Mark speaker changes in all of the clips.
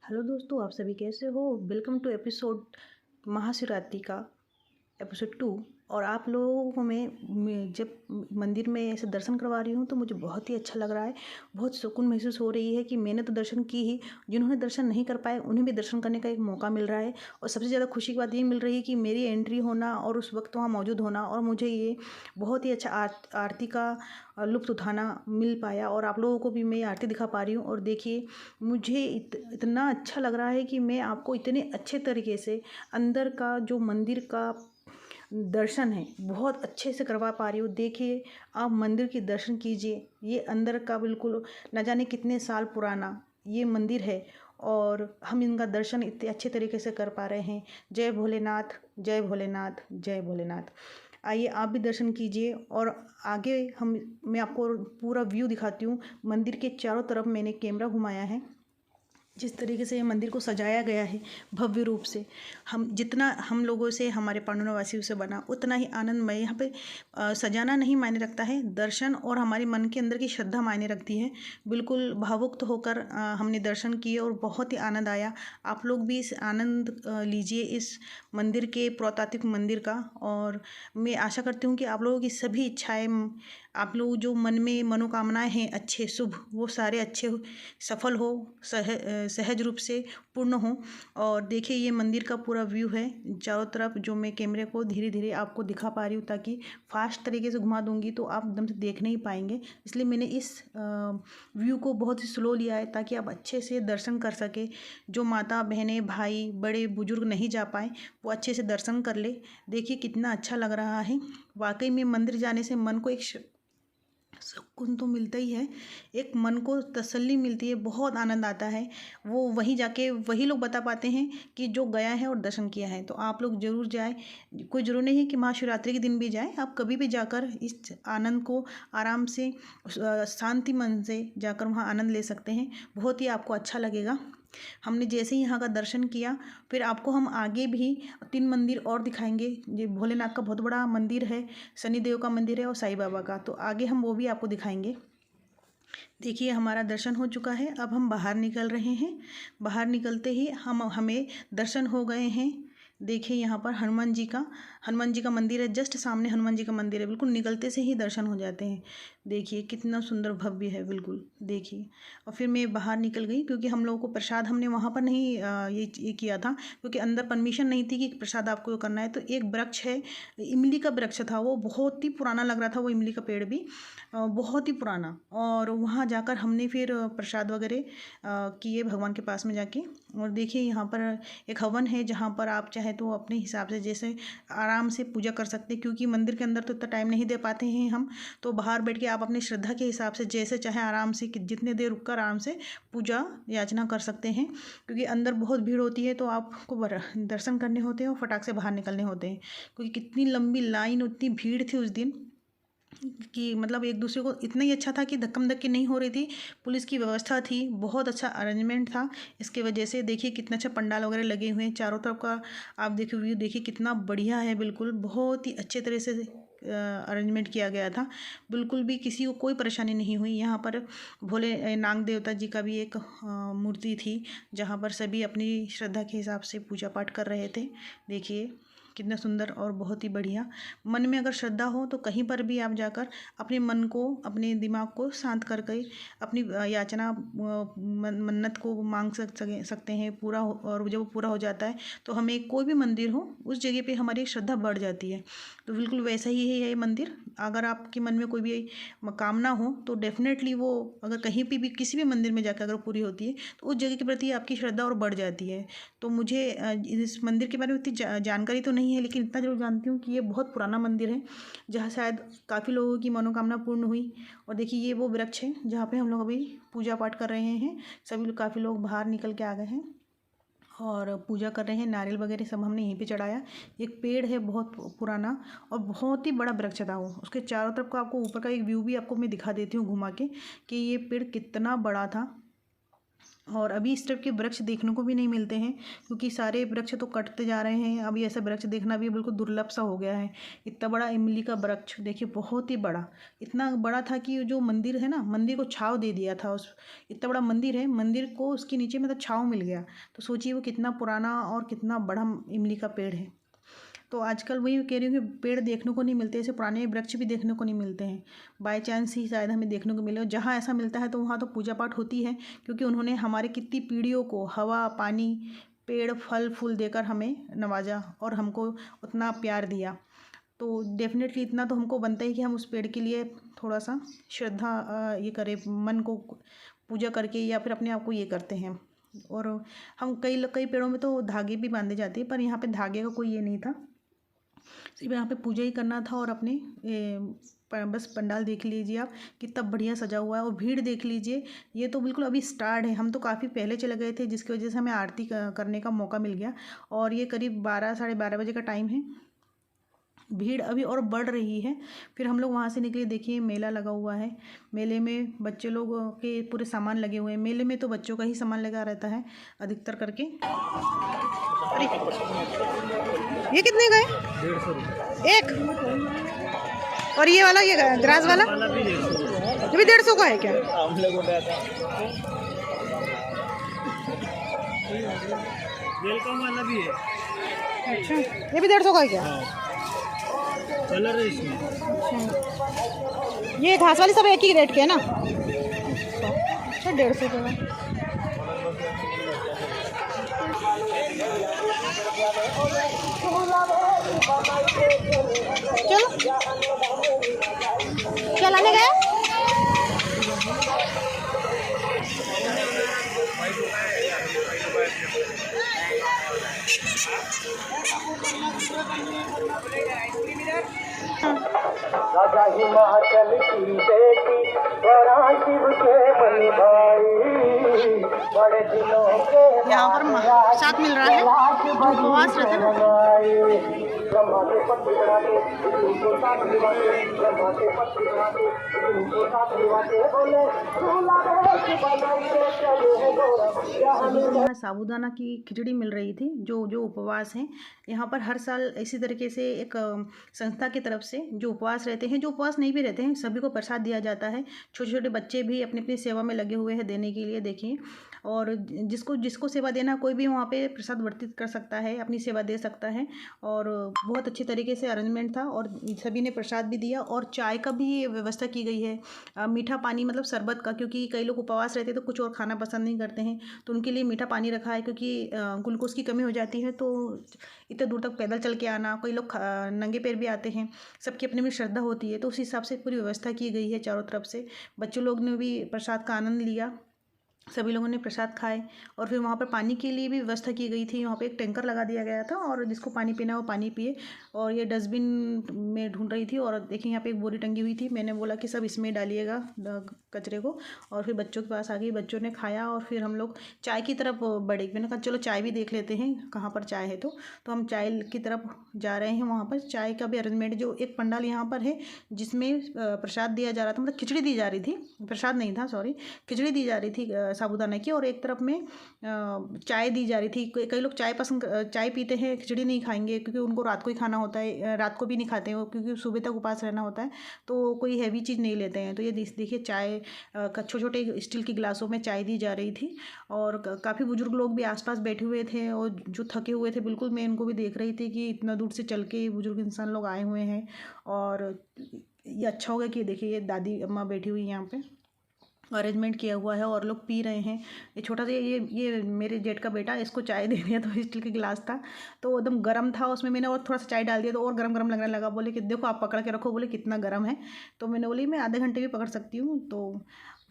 Speaker 1: Hello दोस्तों, आप सभी कैसे हो। वेलकम टू एपिसोड महाशिवरात्रि का एपिसोड 2। और आप लोगों को मैं जब मंदिर में ऐसे दर्शन करवा रही हूँ तो मुझे बहुत ही अच्छा लग रहा है। बहुत सुकून महसूस हो रही है कि मैंने तो दर्शन की ही, जिन्होंने दर्शन नहीं कर पाए उन्हें भी दर्शन करने का एक मौका मिल रहा है। और सबसे ज़्यादा खुशी की बात ये मिल रही है कि मेरी एंट्री होना और उस वक्त वहाँ मौजूद होना, और मुझे ये बहुत ही अच्छा आरती का लुत्फ़ उठाना मिल पाया। और आप लोगों को भी मैं आरती दिखा पा रही हूँ। और देखिए, मुझे इतना अच्छा लग रहा है कि मैं आपको इतने अच्छे तरीके से अंदर का जो मंदिर का दर्शन है बहुत अच्छे से करवा पा रही हूँ। देखिए, आप मंदिर के दर्शन कीजिए। ये अंदर का बिल्कुल न जाने कितने साल पुराना ये मंदिर है, और हम इनका दर्शन इतने अच्छे तरीके से कर पा रहे हैं। जय भोलेनाथ, जय भोलेनाथ, जय भोलेनाथ। आइए आप भी दर्शन कीजिए। और आगे मैं आपको पूरा व्यू दिखाती हूँ। मंदिर के चारों तरफ मैंने कैमरा घुमाया है। जिस तरीके से ये मंदिर को सजाया गया है भव्य रूप से, हम जितना हम लोगों से, हमारे पांडुनवासियों से बना, उतना ही आनंदमय यहाँ पे सजाना नहीं मायने रखता है, दर्शन और हमारे मन के अंदर की श्रद्धा मायने रखती है। बिल्कुल भावुक होकर हमने दर्शन किए और बहुत ही आनंद आया। आप लोग भी इस आनंद लीजिए इस मंदिर के, पुरातात्विक मंदिर का। और मैं आशा करती हूँ कि आप लोगों की सभी इच्छाएँ, आप लोग जो मन में मनोकामनाएं हैं अच्छे शुभ, वो सारे अच्छे सफल हो, सहज रूप से पूर्ण हो। और देखिए, ये मंदिर का पूरा व्यू है चारों तरफ, जो मैं कैमरे को धीरे धीरे आपको दिखा पा रही हूँ, ताकि फास्ट तरीके से घुमा दूंगी तो आप एकदम से देख नहीं पाएंगे। इसलिए मैंने इस व्यू को बहुत ही स्लो लिया है, ताकि आप अच्छे से दर्शन कर सके। जो माता बहनें भाई बड़े बुजुर्ग नहीं जा पाए, वो अच्छे से दर्शन कर ले। देखिए कितना अच्छा लग रहा है। वाकई में मंदिर जाने से मन को एक सुकून तो मिलता ही है, एक मन को तसल्ली मिलती है, बहुत आनंद आता है। वो वहीं जाके वही लोग बता पाते हैं कि जो गया है और दर्शन किया है। तो आप लोग ज़रूर जाए। कोई ज़रूरी नहीं है कि महाशिवरात्रि के दिन भी जाए, आप कभी भी जाकर इस आनंद को आराम से शांति मन से जाकर वहाँ आनंद ले सकते हैं। बहुत ही आपको अच्छा लगेगा। हमने जैसे ही यहाँ का दर्शन किया, फिर आपको हम आगे भी 3 मंदिर और दिखाएंगे। ये भोलेनाथ का बहुत बड़ा मंदिर है, शनिदेव का मंदिर है और साईं बाबा का, तो आगे हम वो भी आपको दिखाएंगे। देखिए, हमारा दर्शन हो चुका है, अब हम बाहर निकल रहे हैं। बाहर निकलते ही हमें दर्शन हो गए हैं। देखिए, यहाँ पर हनुमान जी का मंदिर है, जस्ट सामने हनुमान जी का मंदिर है, बिल्कुल निकलते से ही दर्शन हो जाते हैं। देखिए कितना सुंदर भव्य है, बिल्कुल देखिए। और फिर मैं बाहर निकल गई, क्योंकि हम लोगों को प्रसाद हमने वहाँ पर नहीं ये किया था, क्योंकि अंदर परमिशन नहीं थी कि प्रसाद आपको करना है। तो एक वृक्ष है, इमली का वृक्ष था, वो बहुत ही पुराना लग रहा था, वो इमली का पेड़ भी बहुत ही पुराना। और वहाँ जाकर हमने फिर प्रसाद वगैरह किए भगवान के पास में जाके। और देखिए, यहाँ पर एक हवन है, जहाँ पर आप चाहे तो अपने हिसाब से जैसे आराम से पूजा कर सकते हैं, क्योंकि मंदिर के अंदर तो इतना टाइम नहीं दे पाते हैं हम। तो बाहर बैठ के आप अपनी श्रद्धा के हिसाब से जैसे चाहे आराम से, जितने देर रुक कर आराम से पूजा याचना कर सकते हैं। क्योंकि अंदर बहुत भीड़ होती है, तो आपको दर्शन करने होते हैं और फटाक से बाहर निकलने होते हैं। क्योंकि कितनी लंबी लाइन, उतनी भीड़ थी उस दिन कि मतलब एक दूसरे को इतना ही अच्छा था कि धक्कम धक्की नहीं हो रही थी। पुलिस की व्यवस्था थी, बहुत अच्छा अरेंजमेंट था। इसके वजह से देखिए कितना अच्छा पंडाल वगैरह लगे हुए हैं चारों तरफ का। आप देखिए व्यू, देखिए कितना बढ़िया है, बिल्कुल बहुत ही अच्छे तरह से अरेंजमेंट किया गया था। बिल्कुल भी किसी को कोई परेशानी नहीं हुई। यहाँ पर भोले नाग देवता जी का भी एक मूर्ति थी, जहाँ पर सभी अपनी श्रद्धा के हिसाब से पूजा पाठ कर रहे थे। देखिए कितना सुंदर और बहुत ही बढ़िया। मन में अगर श्रद्धा हो तो कहीं पर भी आप जाकर अपने मन को, अपने दिमाग को शांत करके अपनी याचना मन्नत को मांग सकते हैं पूरा और जब वो पूरा हो जाता है तो हमें कोई भी मंदिर हो उस जगह पे हमारी श्रद्धा बढ़ जाती है। तो बिल्कुल वैसा ही है ये मंदिर। अगर आपके मन में कोई भी कामना हो तो डेफिनेटली वो, अगर कहीं पे भी किसी भी मंदिर में जाकर अगर पूरी होती है तो उस जगह के प्रति आपकी श्रद्धा और बढ़ जाती है। तो मुझे इस मंदिर के बारे में इतनी जानकारी तो नहीं है, लेकिन इतना जरूर जानती हूँ कि ये बहुत पुराना मंदिर है, जहाँ शायद काफ़ी लोगों की मनोकामना पूर्ण हुई। और देखिए, ये वो वृक्ष है जहाँ पे हम लोग अभी पूजा पाठ कर रहे हैं। सभी लोग, काफ़ी लोग बाहर निकल के आ गए हैं और पूजा कर रहे हैं। नारियल वगैरह सब हमने यहीं पे चढ़ाया। एक पेड़ है बहुत पुराना और बहुत ही बड़ा वृक्ष था वो। उसके चारों तरफ का आपको ऊपर का एक व्यू भी आपको मैं दिखा देती हूँ घुमा के, कि ये पेड़ कितना बड़ा था। और अभी इस टाइप के वृक्ष देखने को भी नहीं मिलते हैं, क्योंकि सारे वृक्ष तो कटते जा रहे हैं। अभी ऐसा वृक्ष देखना भी बिल्कुल दुर्लभ सा हो गया है। इतना बड़ा इमली का वृक्ष देखिए, बहुत ही बड़ा, इतना बड़ा था कि जो मंदिर है ना, मंदिर को छाँव दे दिया था। उस इतना बड़ा मंदिर है, मंदिर को उसके नीचे मतलब छाँव मिल गया। तो सोचिए वो कितना पुराना और कितना बड़ा इमली का पेड़ है। तो आजकल वही कह रही हूँ कि पेड़ देखने को नहीं मिलते, ऐसे पुराने वृक्ष भी देखने को नहीं मिलते हैं। बाय चांस ही शायद हमें देखने को मिले, और जहाँ ऐसा मिलता है तो वहाँ तो पूजा पाठ होती है, क्योंकि उन्होंने हमारे कितनी पीढ़ियों को हवा पानी पेड़ फल फूल देकर हमें नवाजा और हमको उतना प्यार दिया। तो डेफिनेटली इतना तो हमको बनता ही कि हम उस पेड़ के लिए थोड़ा सा श्रद्धा ये करें, मन को पूजा करके, या फिर अपने आप को ये करते हैं। और हम कई कई पेड़ों में तो धागे भी बांधे जाते हैं, पर यहाँ पे धागे का कोई ये नहीं था, सिर्फ यहाँ पे पूजा ही करना था। और अपने बस पंडाल देख लीजिए आप, कितना बढ़िया सजा हुआ है। और भीड़ देख लीजिए, ये तो बिल्कुल अभी स्टार्ट है। हम तो काफ़ी पहले चले गए थे, जिसकी वजह से हमें आरती करने का मौका मिल गया। और ये करीब 12 साढ़े 12 बजे का टाइम है। भीड़ अभी और बढ़ रही है। फिर हम लोग वहाँ से निकले, देखिए मेला लगा हुआ है। मेले में बच्चे लोग के पूरे सामान लगे हुए हैं। मेले में तो बच्चों का ही सामान लगा रहता है अधिकतर करके। अरे ये कितने का है? 150 एक। और ये वाला, ये द्रास वाला ये भी 150 का है क्या?
Speaker 2: वेलकम वाला भी है।
Speaker 1: अच्छा, ये भी 150 का है क्या?
Speaker 2: कलर है इसमें।
Speaker 1: अच्छा, ये घास वाली सब एक ही रेट के है ना? अच्छा, 150 का है। चलो क्या लाने गए?
Speaker 2: राजा हिमाचल की बेटी शिव के मन भाई, बड़े दिनों के
Speaker 1: यहाँ पर साथ मिल रहा है, उपवास रहते हैं।
Speaker 2: ब्रह्मा के पत्नी बनाते को साथ निभाते, ब्रह्मा के पत्नी बनाते को साथ निभाते, बोले
Speaker 1: यहाँ साबूदाना की खिचड़ी मिल रही थी। जो जो उपवास हैं, यहाँ पर हर साल इसी तरीके से एक संस्था की तरफ से जो उपवास रहते हैं, जो उपवास नहीं भी रहते हैं, सभी को प्रसाद दिया जाता है। छोटे छोटे बच्चे भी अपनी अपनी सेवा में लगे हुए हैं देने के लिए, देखिए। और जिसको जिसको सेवा देना, कोई भी वहाँ पे प्रसाद वर्तित कर सकता है, अपनी सेवा दे सकता है। और बहुत अच्छी तरीके से अरेंजमेंट था, और सभी ने प्रसाद भी दिया। और चाय का भी व्यवस्था की गई है, मीठा पानी मतलब शरबत का, क्योंकि कई लोग उपवास रहते हैं तो कुछ और खाना पसंद नहीं करते हैं, तो उनके लिए मीठा पानी रखा है, क्योंकि ग्लूकोज की कमी हो जाती है। तो इतने दूर तक पैदल चल के आना, कई लोग नंगे पैर भी आते हैं, सबकी अपनी अपनी श्रद्धा होती है, तो उस हिसाब से पूरी व्यवस्था की गई है चारों तरफ से। बच्चों लोग ने भी प्रसाद का आनंद लिया, सभी लोगों ने प्रसाद खाए। और फिर वहाँ पर पानी के लिए भी व्यवस्था की गई थी, वहाँ पे एक टैंकर लगा दिया गया था, और जिसको पानी पीना वो पानी पिए। और ये डस्टबिन में ढूंढ रही थी, और देखिए यहाँ पे एक बोरी टंगी हुई थी, मैंने बोला कि सब इसमें डालिएगा कचरे को। और फिर बच्चों के पास आ गई, बच्चों ने खाया, और फिर हम लोग चाय की तरफ बढ़े। मैंने कहा चलो चाय भी देख लेते हैं कहाँ पर चाय है। तो हम चाय की तरफ जा रहे हैं। वहाँ पर चाय का भी अरेंजमेंट, जो एक पंडाल यहाँ पर है जिसमें प्रसाद दिया जा रहा था, मतलब खिचड़ी दी जा रही थी, प्रसाद नहीं था, सॉरी, खिचड़ी दी जा रही थी साबूदाना की। और एक तरफ में चाय दी जा रही थी। कई लोग चाय पीते हैं, खिचड़ी नहीं खाएंगे, क्योंकि उनको रात को ही खाना होता है, रात को भी नहीं खाते हैं वो, क्योंकि सुबह तक उपास रहना होता है, तो कोई हैवी चीज़ नहीं लेते हैं। तो ये देखिए चाय छोटे छोटे स्टील की गिलासों में चाय दी जा रही थी। और काफ़ी बुजुर्ग लोग भी आसपास बैठे हुए थे, और जो थके हुए थे बिल्कुल, मैं इनको भी देख रही थी कि इतना दूर से चल के बुजुर्ग इंसान लोग आए हुए हैं। और ये अच्छा होगा कि देखिए ये दादी अम्मा बैठी हुई यहाँ पे, अरेंजमेंट किया हुआ है, और लोग पी रहे हैं। ये छोटा सा ये मेरे जेठ का बेटा, इसको चाय दे दिया, तो स्टील का गिलास था तो एकदम गर्म था, उसमें मैंने और थोड़ा सा चाय डाल दिया तो और गर्म गर्म लगने लगा। बोले कि देखो आप पकड़ के रखो, बोले कितना गर्म है। तो मैंने बोली मैं आधे घंटे भी पकड़ सकती हूँ। तो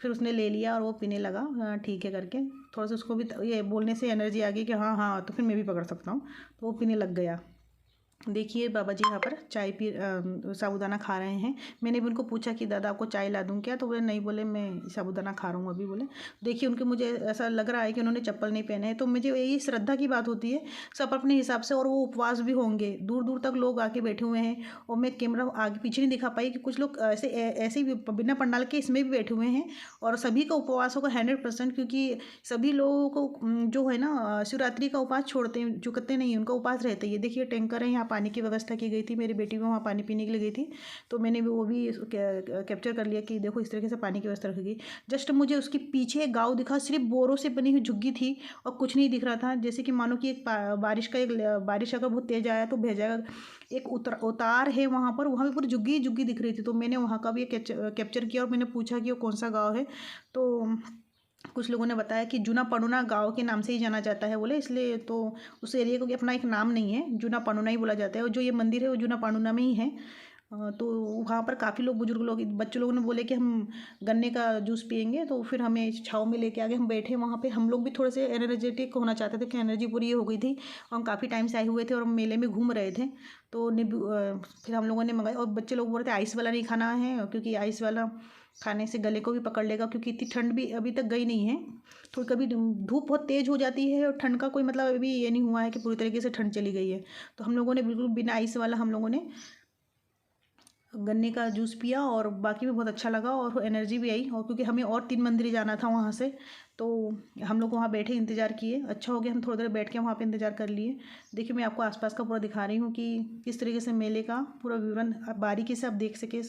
Speaker 1: फिर उसने ले लिया और वो पीने लगा, हाँ ठीक है करके। थोड़ा सा उसको भी ये बोलने से एनर्जी आ गई कि हाँ हाँ, तो फिर मैं भी पकड़ सकता हूँ, तो वो पीने लग गया। देखिए बाबा जी यहाँ पर चाय पी साबूदाना खा रहे हैं। मैंने भी उनको पूछा कि दादा आपको चाय ला दूँ क्या, तो बोले नहीं, बोले मैं साबूदाना खा रहा हूँ अभी। बोले देखिए उनके, मुझे ऐसा लग रहा है कि उन्होंने चप्पल नहीं पहने हैं। तो मुझे यही श्रद्धा की बात होती है, सब अपने हिसाब से, और वो उपवास भी होंगे। दूर दूर तक लोग आके बैठे हुए हैं, और मैं कैमरा आगे पीछे नहीं दिखा पाई कि कुछ लोग ऐसे ही बिना पंडाल के इसमें भी बैठे हुए हैं। और सभी का उपवास होगा 100%, क्योंकि सभी लोगों को जो है ना शिवरात्रि का उपवास छोड़ते हैं, चुकते नहीं, उनका उपवास रहता है। ये देखिए टैंकर है, यहाँ पानी की व्यवस्था की गई थी, मेरी बेटी भी वहाँ पानी पीने के लिए गई थी, तो मैंने भी वो भी कैप्चर कर लिया कि देखो इस तरीके से पानी की व्यवस्था रखी गई। जस्ट मुझे उसके पीछे एक गाँव दिखा, सिर्फ बोरों से बनी हुई झुग्गी थी और कुछ नहीं दिख रहा था। जैसे कि मानो कि एक बारिश अगर बहुत तेज आया तो बह जाएगा। एक उतार है वहाँ पर, वहाँ पे पूरी झुग्गी झुग्गी दिख रही थी। तो मैंने वहाँ का भी कैप्चर किया और मैंने पूछा कि वो कौन सा गाँव है। तो कुछ लोगों ने बताया कि जूना पनुना गाँव के नाम से ही जाना जाता है बोले, इसलिए तो उस एरिया को अपना एक नाम नहीं है, जूना पनुना ही बोला जाता है। और जो ये मंदिर है वो जूना पनुना में ही है। तो वहाँ पर काफ़ी लोग, बुजुर्ग लोग, बच्चे लोगों ने बोले कि हम गन्ने का जूस पियेंगे, तो फिर हमें छाँव में लेके आ गए। हम बैठे वहाँ पे, हम लोग भी थोड़े से एनर्जेटिक होना चाहते थे कि एनर्जी पूरी हो गई थी, और हम काफ़ी टाइम से आए हुए थे और मेले में घूम रहे थे। तो फिर हम लोगों ने मंगाई, और बच्चे लोग बोल रहे थे आइस वाला नहीं खाना है, क्योंकि आइस वाला खाने से गले को भी पकड़ लेगा, क्योंकि इतनी ठंड भी अभी तक गई नहीं है। तो कभी धूप बहुत तेज़ हो जाती है, और ठंड का कोई मतलब अभी ये नहीं हुआ है कि पूरी तरीके से ठंड चली गई है। तो हम लोगों ने बिल्कुल बिना आइस वाला हम लोगों ने गन्ने का जूस पिया, और बाकी भी बहुत अच्छा लगा और एनर्जी भी आई। और क्योंकि हमें और 3 मंदिर जाना था वहाँ से, तो हम लोग वहाँ बैठे इंतज़ार किए। अच्छा हो गया हम थोड़ी देर बैठ के वहाँ पे इंतज़ार कर लिए। देखिए मैं आपको आसपास का पूरा दिखा रही हूँ कि किस तरीके से मेले का पूरा विवरण बारीकी से आप देख सके,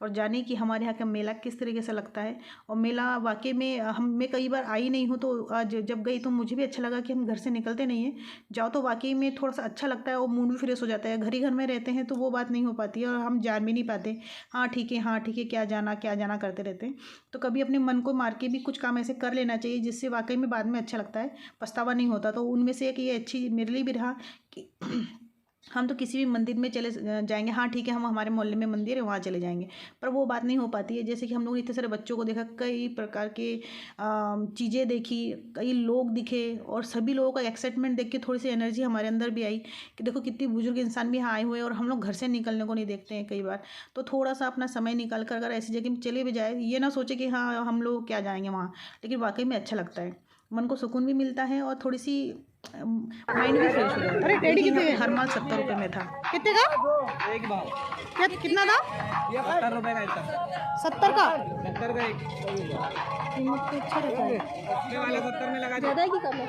Speaker 1: और जाने कि हमारे यहाँ का मेला किस तरीके से लगता है। और मेला वाकई में मैं कई बार आई नहीं हूँ, तो आज जब गई तो मुझे भी अच्छा लगा कि हम घर से निकलते नहीं हैं, जाओ तो वाकई में थोड़ा सा अच्छा लगता है और मूड भी फ्रेश हो जाता है। घर ही घर में रहते हैं तो वो बात नहीं हो पाती है, और हम जान भी नहीं पाते, हाँ ठीक है, हाँ ठीक है, क्या जाना करते रहते हैं। तो कभी अपने मन को मार के भी कुछ काम ऐसे कर लेना चाहिए, जिससे वाकई में बाद में अच्छा लगता है, पछतावा नहीं होता। तो उनमें से एक ये अच्छी मेरे लिए भी रहा कि हम तो किसी भी मंदिर में चले जाएंगे, हाँ ठीक है, हम हमारे मोहल्ले में मंदिर है वहाँ चले जाएंगे, पर वो बात नहीं हो पाती है। जैसे कि हम लोग इतने सारे बच्चों को देखा, कई प्रकार के चीज़ें देखी, कई लोग दिखे, और सभी लोगों का एक्साइटमेंट देख के थोड़ी सी एनर्जी हमारे अंदर भी आई कि देखो कितनी बुजुर्ग इंसान भी यहाँ आए हुए हैं, और हम लोग घर से निकलने को नहीं देखते हैं कई बार। तो थोड़ा सा अपना समय निकाल कर अगर ऐसी जगह में चले भी जाए, ये ना सोचे कि हाँ हम लोग क्या जाएंगे वहाँ, लेकिन वाकई में अच्छा लगता है, मन को सुकून भी मिलता है, और थोड़ी सी माइंड भी फ्रेश हो जाता है।
Speaker 3: अरे टेडी
Speaker 1: देखिए,
Speaker 3: कितने
Speaker 1: यहाँ पे हर माल 70 रुपये में था।
Speaker 3: कितने का?
Speaker 2: एक बार
Speaker 3: क्या कितना था?
Speaker 2: ये 70 रुपए का था।
Speaker 3: 70 का?
Speaker 2: 70 का एक
Speaker 3: कीमत तो अच्छा रहता है।
Speaker 2: ये वाला 70 में लगा
Speaker 3: ज़्यादा है कि कम है?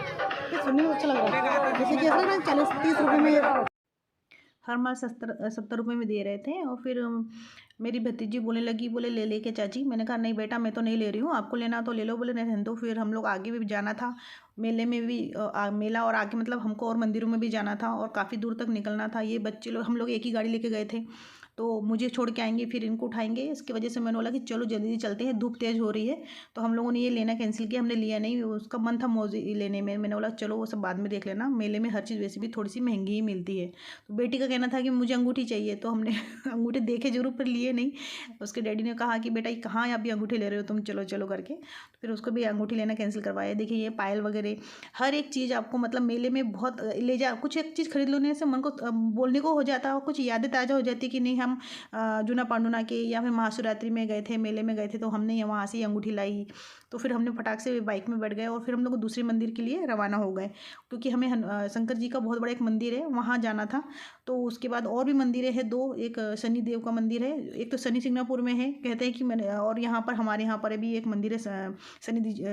Speaker 3: ये सुनने में अच्छा लग रहा है, जैसे कि ऐसा लग रहा है 40-30 रुपये में।
Speaker 1: हर माल 70 रुपये में दे रहे थे। और फिर मेरी भतीजी बोलने लगी, बोले ले लेके चाची। मैंने कहा नहीं बेटा, मैं तो नहीं ले रही हूँ, आपको लेना तो ले लो। बोले नहीं रहने दो। फिर हम लोग आगे भी जाना था, मेले में भी मेला, और आगे मतलब हमको और मंदिरों में भी जाना था, और काफ़ी दूर तक निकलना था। ये बच्चे लोग, हम लोग एक ही गाड़ी लेके गए थे, तो मुझे छोड़ के आएंगे फिर इनको उठाएंगे, इसकी वजह से मैंने बोला कि चलो जल्दी चलते हैं, धूप तेज़ हो रही है। तो हम लोगों ने ये लेना कैंसिल किया, हमने लिया नहीं, उसका मन था मौजी लेने में। मैंने बोला चलो वो सब बाद में देख लेना, मेले में हर चीज़ वैसे भी थोड़ी सी महंगी ही मिलती है। तो बेटी का कहना था कि मुझे अंगूठी चाहिए, तो हमने अंगूठे देखे जरूर पर लिए नहीं। उसके डैडी ने कहा कि बेटा ये कहाँ अभी अंगूठी ले रहे हो तुम, चलो चलो करके। तो फिर उसको भी अंगूठी लेना कैंसिल करवाया। देखिए ये पायल वगैरह हर एक चीज़ आपको मतलब मेले में बहुत ले जा, कुछ एक चीज़ खरीद लेने से मन को बोलने को हो जाता है, और कुछ यादें ताज़ा हो जाती कि नहीं हम जूना पांडुना के या फिर महाशिवरात्रि में गए थे, मेले में गए थे, तो हमने वहाँ से ही अंगूठी लाई। तो फिर हमने फटाक से बाइक में बैठ गए, और फिर हम लोग दूसरे मंदिर के लिए रवाना हो गए, क्योंकि हमें शंकर जी का बहुत बड़ा एक मंदिर है वहाँ जाना था। तो उसके बाद और भी मंदिरें हैं दो, एक शनि देव का मंदिर है, एक तो शनि सिंगनापुर में है कहते हैं कि मैंने, और यहाँ पर हमारे यहाँ पर भी एक मंदिर है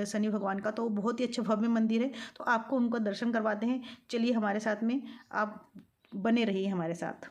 Speaker 1: शनि भगवान का, तो बहुत ही अच्छा भव्य मंदिर है। तो आपको उनका दर्शन करवाते हैं, चलिए हमारे साथ में, आप बने रहिए हमारे साथ।